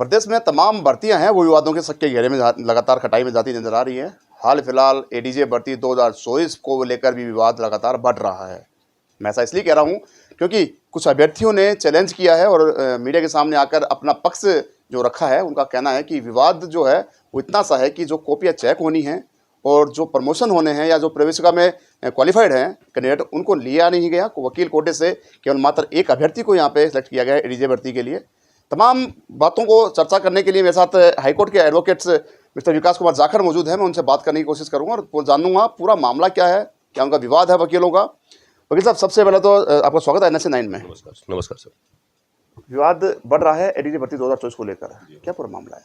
प्रदेश में तमाम भर्तियां हैं वो विवादों के सक्के घेरे में लगातार खटाई में जाती नजर आ रही हैं। हाल फिलहाल एडीजे भर्ती 2024 को लेकर भी विवाद लगातार बढ़ रहा है। मैं ऐसा इसलिए कह रहा हूं क्योंकि कुछ अभ्यर्थियों ने चैलेंज किया है और मीडिया के सामने आकर अपना पक्ष जो रखा है। उनका कहना है कि विवाद जो है वो इतना सा है कि जो कॉपियाँ चेक होनी है और जो प्रमोशन होने हैं या जो प्रवेशिका में क्वालिफाइड हैं कैंडिडेट, उनको लिया नहीं गया। वकील कोटे से केवल मात्र एक अभ्यर्थी को यहाँ पे सेलेक्ट किया गया है एडीजे भर्ती के लिए। तमाम बातों को चर्चा करने के लिए मेरे साथ हाईकोर्ट के एडवोकेट्स मिस्टर विकास कुमार जाखड़ मौजूद हैं। मैं उनसे बात करने की कोशिश करूँगा और जानूंगा पूरा मामला क्या है, क्या उनका विवाद है वकीलों का। वकील साहब, सबसे पहले तो आपका स्वागत है NSA 9 में। नमस्कार। नमस्कार सर। विवाद बढ़ रहा है एडीजे भर्ती 2024 को लेकर, क्या पूरा मामला है?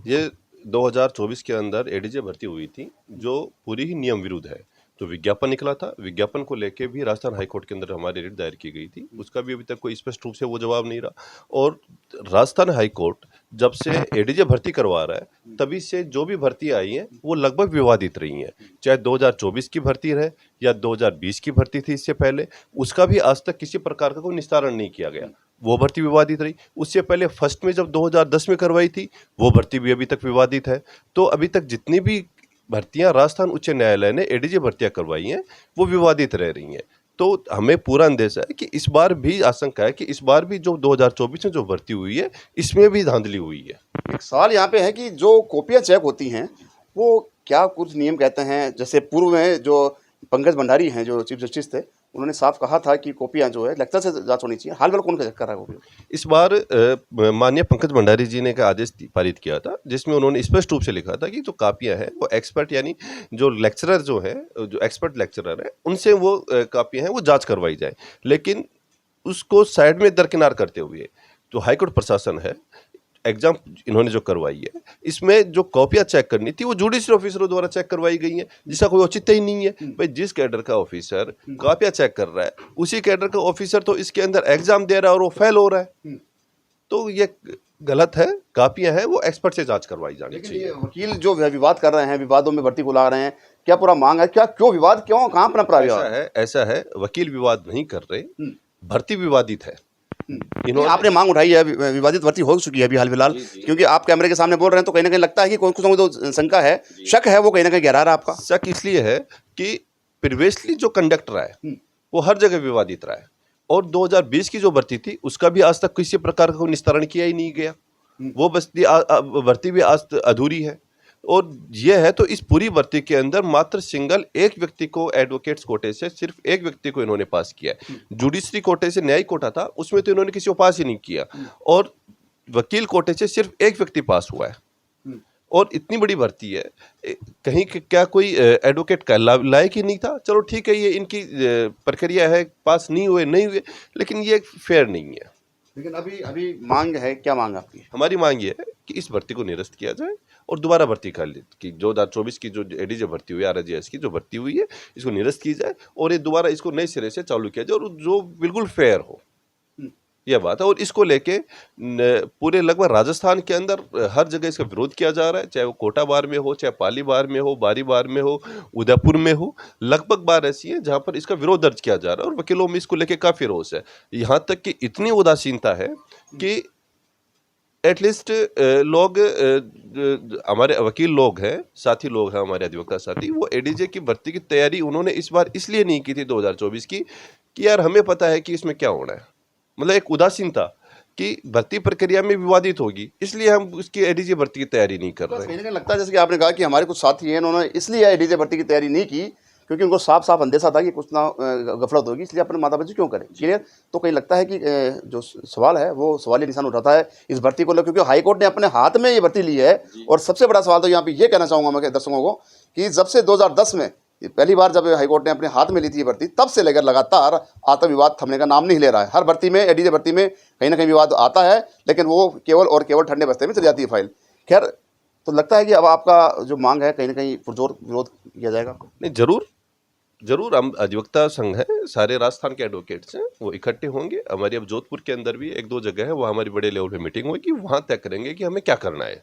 ये 2024 के अंदर एडीजे भर्ती हुई थी जो पूरी ही नियम विरुद्ध है। जो विज्ञापन निकला था, विज्ञापन को लेके भी राजस्थान हाईकोर्ट के अंदर हमारी रिट दायर की गई थी। उसका भी अभी तक कोई स्पष्ट रूप से वो जवाब नहीं रहा। और राजस्थान हाईकोर्ट जब से एडीजे भर्ती करवा रहा है तभी से जो भी भर्ती आई हैं वो लगभग विवादित रही हैं। चाहे 2024 की भर्ती रहे या 2020 की भर्ती थी इससे पहले, उसका भी आज तक किसी प्रकार का कोई निस्तारण नहीं किया गया। वो भर्ती विवादित रही। उससे पहले फर्स्ट में जब 2010 में करवाई थी वो भर्ती भी अभी तक विवादित है। तो अभी तक जितनी भी भर्तियां राजस्थान उच्च न्यायालय ने एडीजे भर्तियां करवाई हैं वो विवादित रह रही हैं। तो हमें पूरा अंदेशा है कि इस बार भी आशंका है कि इस बार भी जो 2024 में जो भर्ती हुई है इसमें भी धांधली हुई है। एक सवाल यहाँ पे है कि जो कॉपियाँ चेक होती हैं वो क्या कुछ नियम कहते हैं? जैसे पूर्व में जो पंकज भंडारी हैं जो चीफ जस्टिस थे, उन्होंने साफ कहा था कि कॉपियाँ जो है लेक्चर से जांच होनी चाहिए। हाल फिलहाल कौन चेक कर रहा है कॉपी? इस बार माननीय पंकज भंडारी जी ने का आदेश पारित किया था जिसमें उन्होंने स्पष्ट रूप से लिखा था कि जो कापियां हैं वो एक्सपर्ट यानी जो लेक्चरर जो है, जो एक्सपर्ट लेक्चरर है, उनसे वो कापियां हैं वो जांच करवाई जाए। लेकिन उसको साइड में दरकिनार करते हुए जो हाईकोर्ट प्रशासन है, एग्जाम इन्होंने जो करवाई है इसमें जो कॉपियां चेक करनी थी वो जुडिशियल ऑफिसरों द्वारा चेक करवाई गई हैं, जिसका कोई औचित्य ही नहीं है। भाई जिस कैडर का ऑफिसर कॉपियां चेक कर रहा है उसी कैडर का ऑफिसर तो इसके अंदर एग्जाम दे रहा है और वो फेल हो रहा है, तो ये गलत है। कॉपियां हैं वो एक्सपर्ट से जांच करवाई जानी चाहिए। वकील जो विवाद कर रहे हैं, विवादों में भर्ती को ला रहे हैं, क्या पूरा मांग है? क्या क्यों विवाद, क्यों, कहाँ पर विवाद? ऐसा है, वकील विवाद नहीं कर रहे, भर्ती विवादित है। आपने मांग उठाई है, विवादित भर्ती हो चुकी है अभी हाल फिलहाल, क्योंकि आप कैमरे के सामने बोल रहे हैं तो कहीं ना कहीं लगता है कि कुछ ना कुछ तो शंका है, शक है, वो कहीं ना कहीं गहरा रहा। आपका शक इसलिए है कि प्रीवियसली जो कंडक्ट रहा है वो हर जगह विवादित रहा है और 2020 की जो भर्ती थी उसका भी आज तक किसी प्रकार का निस्तारण किया ही नहीं गया। वो भर्ती भी आज अधूरी है। और यह है तो इस पूरी भर्ती के अंदर मात्र सिंगल एक व्यक्ति को एडवोकेट्स कोटे से सिर्फ एक व्यक्ति को इन्होंने पास किया है। जुडिशरी कोटे से न्यायिक कोटा था, उसमें तो इन्होंने किसी को पास ही नहीं किया। और वकील कोटे से सिर्फ एक व्यक्ति पास हुआ है। और इतनी बड़ी भर्ती है, कहीं क्या कोई एडवोकेट का लायक ही नहीं था? चलो ठीक है, ये इनकी प्रक्रिया है, पास नहीं हुए, लेकिन ये फेयर नहीं है। लेकिन अभी मांग है, क्या मांग आपकी? हमारी मांग ये है कि इस भर्ती को निरस्त किया जाए और दोबारा भर्ती कर ली कि 2024 की जो एडीजे भर्ती हुई, RIGS की जो भर्ती हुई है, इसको निरस्त की जाए और ये दोबारा इसको नए सिरे से चालू किया जाए और जो बिल्कुल फेयर हो, यह बात है। और इसको लेके पूरे लगभग राजस्थान के अंदर हर जगह इसका विरोध किया जा रहा है, चाहे वो कोटा बार में हो, चाहे पाली बार में हो, बारी बार में हो, उदयपुर में हो। लगभग बार ऐसी है जहां पर इसका विरोध दर्ज किया जा रहा है और वकीलों में इसको लेके काफी रोष है। यहां तक कि इतनी उदासीनता है कि एटलीस्ट लोग, हमारे वकील लोग हैं, साथी लोग हैं, हमारे अधिवक्ता साथी, वो एडीजे की भर्ती की तैयारी उन्होंने इस बार इसलिए नहीं की थी 2024 की कि यार हमें पता है कि इसमें क्या होना है। मतलब एक उदासीनता कि भर्ती प्रक्रिया में विवादित होगी, इसलिए हम उसकी एडीजे भर्ती की तैयारी नहीं कर रहे। कहीं ना कहीं लगता है जैसे कि आपने कहा कि हमारे कुछ साथी हैं, उन्होंने इसलिए एडीजे भर्ती की तैयारी नहीं की क्योंकि उनको साफ साफ अंदेशा था कि कुछ ना गफलत होगी, इसलिए अपने माथापच्ची क्यों करें। क्लियर? तो कहीं लगता है कि जो सवाल है वो सवालिया निशान उठाता है इस भर्ती को लेकर, क्योंकि हाईकोर्ट ने अपने हाथ में ये भर्ती ली है। और सबसे बड़ा सवाल तो यहाँ पे ये कहना चाहूँगा मैं दर्शकों को कि जब से 2010 में पहली बार जब हाईकोर्ट ने अपने हाथ में ली थी ये भर्ती, तब से लेकर लगातार आतंक विवाद थमने का नाम नहीं ले रहा है। हर भर्ती में, एडीजे भर्ती में कहीं ना कहीं विवाद आता है, लेकिन वो केवल और केवल ठंडे बस्ते में चली जाती है फाइल। खैर, तो लगता है कि अब आपका जो मांग है कहीं ना कहीं पुरजोर विरोध किया जाएगा। नहीं, जरूर हम अधिवक्ता संघ है, सारे राजस्थान के एडवोकेट्स हैं, वो इकट्ठे होंगे। हमारी अब जोधपुर के अंदर भी 1-2 जगह है, वो हमारी बड़े लेवल पे मीटिंग होगी, वहां तय करेंगे कि हमें क्या करना है।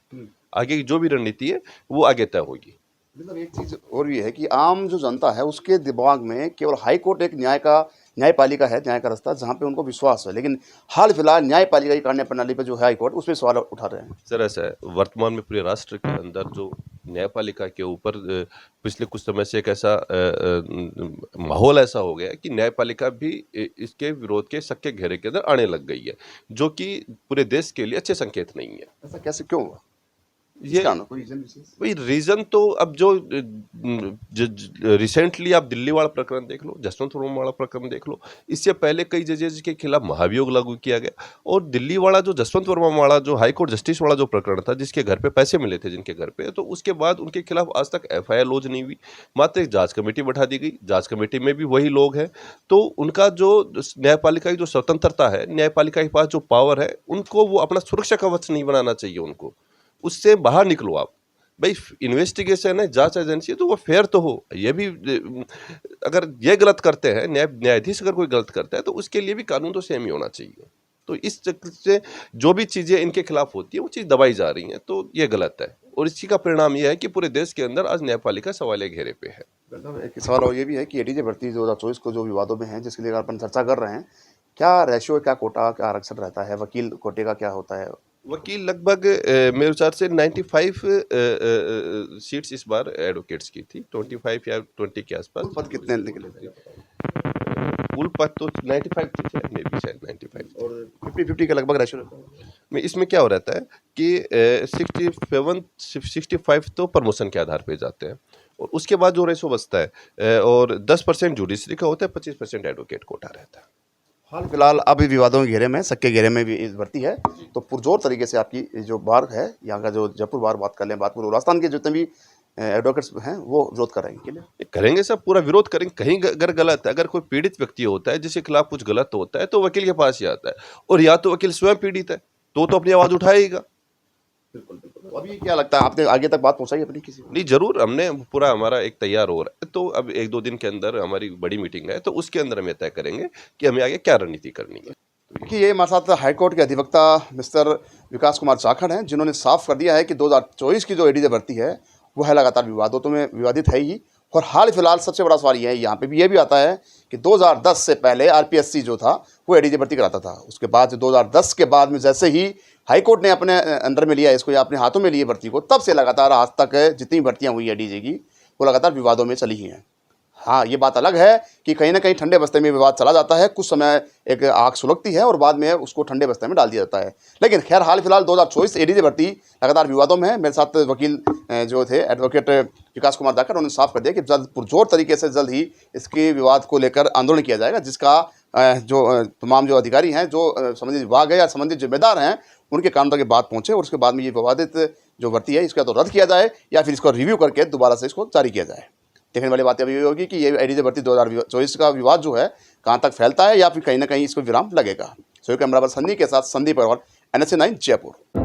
आगे की जो भी रणनीति है वो आगे तय होगी। मतलब एक चीज़ और भी है कि आम जो जनता है उसके दिमाग में केवल हाई कोर्ट एक न्याय का न्यायपालिका है, न्याय का रास्ता, जहाँ पे उनको विश्वास है। लेकिन हाल फिलहाल न्यायपालिका की कार्य प्रणाली पर जो है हाईकोर्ट, उस पर सवाल उठा रहे हैं। सर ऐसा है, वर्तमान में पूरे राष्ट्र के अंदर जो न्यायपालिका के ऊपर पिछले कुछ समय से एक ऐसा माहौल ऐसा हो गया है कि न्यायपालिका भी इसके विरोध के सक्के घेरे के अंदर आने लग गई है, जो कि पूरे देश के लिए अच्छे संकेत नहीं है। ऐसा कैसे, क्यों हुआ? ये कोई रीजन विशेष? वही रीजन तो अब जो रिसेंटली आप दिल्ली वाला प्रकरण देख लो, जसवंत वर्मा वाला प्रकरण देख लो, इससे पहले कई जजेज के खिलाफ महाभियोग लागू किया गया। और दिल्ली वाला जो जसवंत वर्मा वाला जो हाईकोर्ट जस्टिस वाला जो प्रकरण था, जिसके घर पे पैसे मिले थे जिनके घर पे, तो उसके बाद उनके खिलाफ आज तक FIR लॉन्च नहीं हुई, मात्र एक जांच कमेटी बैठा दी गई। जांच कमेटी में भी वही लोग हैं, तो उनका जो न्यायपालिका की जो स्वतंत्रता है, न्यायपालिका के पास जो पावर है, उनको वो अपना सुरक्षा कवच नहीं बनाना चाहिए। उनको उससे बाहर निकलो आप। भाई इन्वेस्टिगेशन है, जांच एजेंसी है, तो वो फेयर तो हो। ये भी अगर ये गलत करते हैं, न्यायाधीश अगर कोई गलत करता है, तो उसके लिए भी कानून तो सेम ही होना चाहिए। तो इस चक्कर से जो भी चीज़ें इनके खिलाफ होती है, वो चीज़ दबाई जा रही हैं, तो ये गलत है। और इसी का परिणाम ये है कि पूरे देश के अंदर आज न्यायपालिका सवालिया घेरे पे है। एक सवाल और ये भी है कि ADJ भर्ती 2024 को जो विवादों में है, जिसके लिए अपन चर्चा कर रहे हैं, क्या रेशियो, क्या कोटा, क्या आरक्षण रहता है? वकील कोटे का क्या होता है? वकील लगभग मेरे विचार से 95 सीट्स इस बार एडवोकेट्स की थी, 25 या 20 के आसपास। पद कितने निकले थे? कुल पद तो 95 थे शायद, मे बी शायद 95 थे। और 50-50 का लगभग रेशियो रहता है। में इसमें क्या हो रहता है कि 65 तो प्रमोशन के आधार पे जाते हैं, और उसके बाद जो रेशो बचता है और 10% जुडिशरी का होता है, 25% एडवोकेट कोटा रहता है। हाल फिलहाल अभी विवादों के घेरे में, सक्के घेरे में भी इस भर्ती है, तो पुरजोर तरीके से आपकी जो बार है, यहाँ का जो जयपुर बार बात कर लें, बात पूरे राजस्थान के जितने भी एडवोकेट्स हैं, वो विरोध कर रहे हैं। क्लियर करेंगे सब, पूरा विरोध करेंगे। कहीं अगर गलत है, अगर कोई पीड़ित व्यक्ति होता है जिसके खिलाफ कुछ गलत होता है, तो वकील के पास ही आता है। और या तो वकील स्वयं पीड़ित है, तो अपनी आवाज उठाएगा। बिल्कुल बिल्कुल। तो अभी क्या लगता है, आपने आगे तक बात पहुंचाई अपनी किसी को? नहीं, जरूर, हमने पूरा हमारा एक तैयार हो रहा है। तो अब 1-2 दिन के अंदर हमारी बड़ी मीटिंग है, तो उसके अंदर हमें तय करेंगे कि हमें आगे क्या रणनीति करनी है। कि ये हमारे साथ हाईकोर्ट के अधिवक्ता मिस्टर विकास कुमार जाखड़ हैं, जिन्होंने साफ कर दिया है कि 2024 की जो ADJ भर्ती है, वो है लगातार विवादों में विवादित है ही। और हाल फिलहाल सबसे बड़ा सवाल ये है, यहाँ पे भी ये भी आता है कि 2010 से पहले RPSC जो था, वो ADJ भर्ती कराता था। उसके बाद 2010 के बाद में जैसे ही हाईकोर्ट ने अपने अंडर में लिया इसको, या अपने हाथों में लिए भर्ती को, तब से लगातार आज तक जितनी भर्तियाँ हुई ADJ की, वो लगातार विवादों में चली ही हैं। हाँ, ये बात अलग है कि कहीं ना कहीं ठंडे बस्ते में विवाद चला जाता है, कुछ समय एक आग सुलगती है और बाद में उसको ठंडे बस्ते में डाल दिया जाता है। लेकिन खैर, हाल फिलहाल 2024 ADJ भर्ती लगातार विवादों में है। मेरे साथ वकील जो थे एडवोकेट विकास कुमार जाखड़, उन्होंने साफ कर दिया कि जल्द पुरजोर तरीके से जल्द ही इसके विवाद को लेकर आंदोलन किया जाएगा, जिसका जो तमाम जो अधिकारी हैं, जो संबंधित विभाग है या संबंधित जिम्मेदार हैं, उनके कान तक ये बात पहुँचे और उसके बाद में ये विवादित जो भर्ती है, इसका तो रद्द किया जाए या फिर इसको रिव्यू करके दोबारा से इसको जारी किया जाए। देखने वाली बात अभी ये होगी कि ये ADJ भर्ती 2024 का विवाद जो है कहाँ तक फैलता है, या फिर कहीं ना कहीं इसको विराम लगेगा। सो कैमरा पर सन्नी के साथ संदीप अग्रवाल, NSA 9 जयपुर।